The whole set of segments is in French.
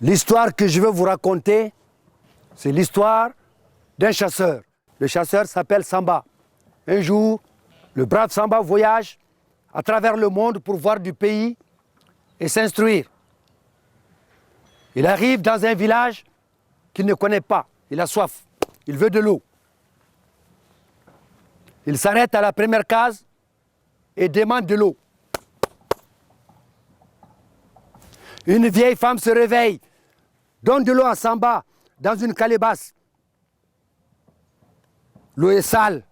L'histoire que je veux vous raconter, c'est l'histoire d'un chasseur. Le chasseur s'appelle Samba. Un jour, le brave Samba voyage à travers le monde pour voir du pays et s'instruire. Il arrive dans un village qu'il ne connaît pas. Il a soif. Il veut de l'eau. Il s'arrête à la première case et demande de l'eau. Une vieille femme se réveille, donne de l'eau à Samba dans une calebasse. L'eau est sale,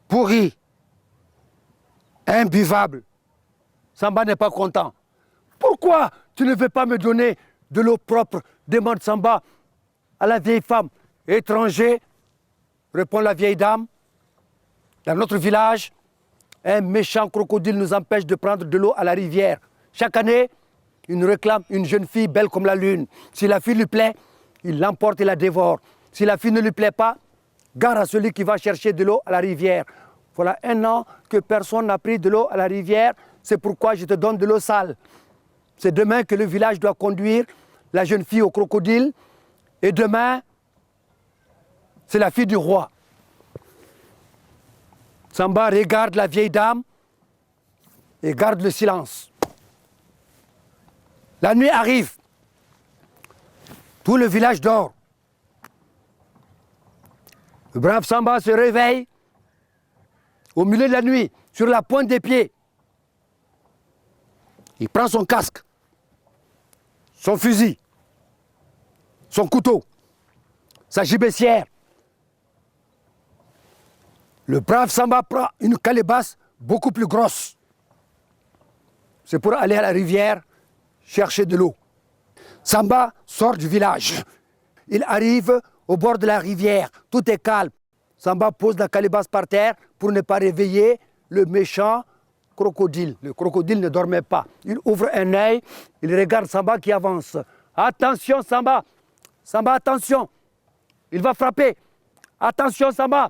pourrie, imbuvable. Samba n'est pas content. Pourquoi tu ne veux pas me donner de l'eau propre, demande Samba à la vieille femme. Étranger, répond la vieille dame. Dans notre village, un méchant crocodile nous empêche de prendre de l'eau à la rivière. Chaque année, il nous réclame une jeune fille belle comme la lune. Si la fille lui plaît, il l'emporte et la dévore. Si la fille ne lui plaît pas, gare à celui qui va chercher de l'eau à la rivière. Voilà 1 an que personne n'a pris de l'eau à la rivière. C'est pourquoi je te donne de l'eau sale. C'est demain que le village doit conduire la jeune fille au crocodile. Et demain, c'est la fille du roi. Samba regarde la vieille dame et garde le silence. La nuit arrive. Tout le village dort. Le brave Samba se réveille au milieu de la nuit, sur la pointe des pieds. Il prend son casque, son fusil, son couteau, sa gibecière. Le brave Samba prend une calebasse beaucoup plus grosse. C'est pour aller à la rivière chercher de l'eau. Samba sort du village. Il arrive au bord de la rivière. Tout est calme. Samba pose la calebasse par terre pour ne pas réveiller le méchant crocodile. Le crocodile ne dormait pas. Il ouvre un œil. Il regarde Samba qui avance. Attention Samba. Samba, attention. Il va frapper. Attention Samba.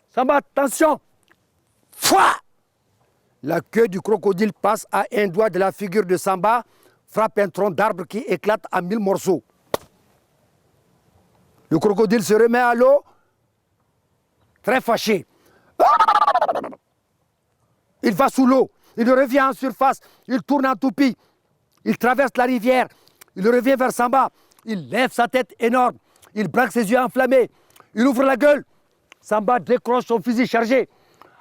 Samba, attention. Fouah! La queue du crocodile passe à un doigt de la figure de Samba, frappe un tronc d'arbre qui éclate en 1000 morceaux. Le crocodile se remet à l'eau, très fâché. Il va sous l'eau, il revient en surface, il tourne en toupie, il traverse la rivière, il revient vers Samba, il lève sa tête énorme, il braque ses yeux enflammés, il ouvre la gueule. Samba décroche son fusil chargé.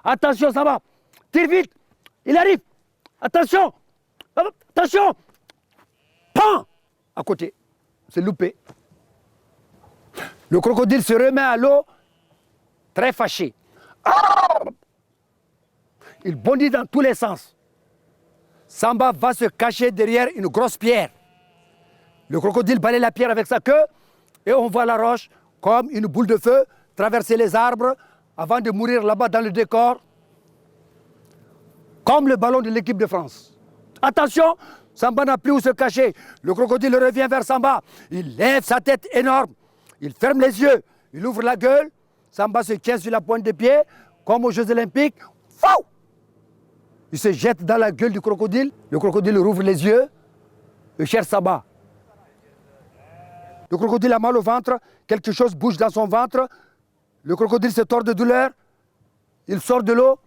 Attention Samba, tire vite, il arrive. Attention, attention. Pan! À côté, c'est loupé. Le crocodile se remet à l'eau, très fâché. Il bondit dans tous les sens. Samba va se cacher derrière une grosse pierre. Le crocodile balaye la pierre avec sa queue et on voit la roche comme une boule de feu traverser les arbres avant de mourir là-bas dans le décor, comme le ballon de l'équipe de France. Attention, Samba n'a plus où se cacher. Le crocodile revient vers Samba. Il lève sa tête énorme. Il ferme les yeux. Il ouvre la gueule. Samba se tient sur la pointe des pieds, comme aux Jeux Olympiques. Fou! Il se jette dans la gueule du crocodile. Le crocodile rouvre les yeux et cherche Samba. Le crocodile a mal au ventre. Quelque chose bouge dans son ventre. Le crocodile se tord de douleur. Il sort de l'eau.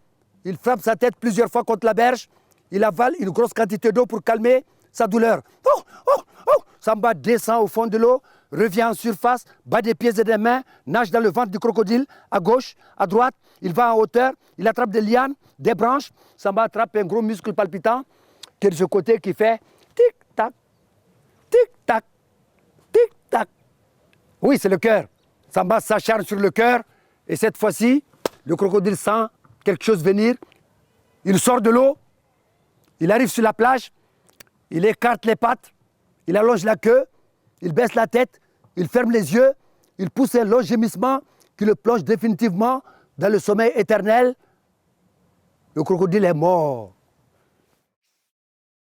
Il frappe sa tête plusieurs fois contre la berge. Il avale une grosse quantité d'eau pour calmer sa douleur. Oh, oh, oh. Samba descend au fond de l'eau, revient en surface, bat des pieds et des mains, nage dans le ventre du crocodile, à gauche, à droite. Il va en hauteur, il attrape des lianes, des branches. Samba attrape un gros muscle palpitant qui est de ce côté qui fait tic-tac, tic-tac, tic-tac. Oui, c'est le cœur. Samba s'acharne sur le cœur et cette fois-ci, le crocodile sent quelque chose venir. Il sort de l'eau, il arrive sur la plage, il écarte les pattes, il allonge la queue, il baisse la tête, il ferme les yeux, il pousse un long gémissement qui le plonge définitivement dans le sommeil éternel. Le crocodile est mort.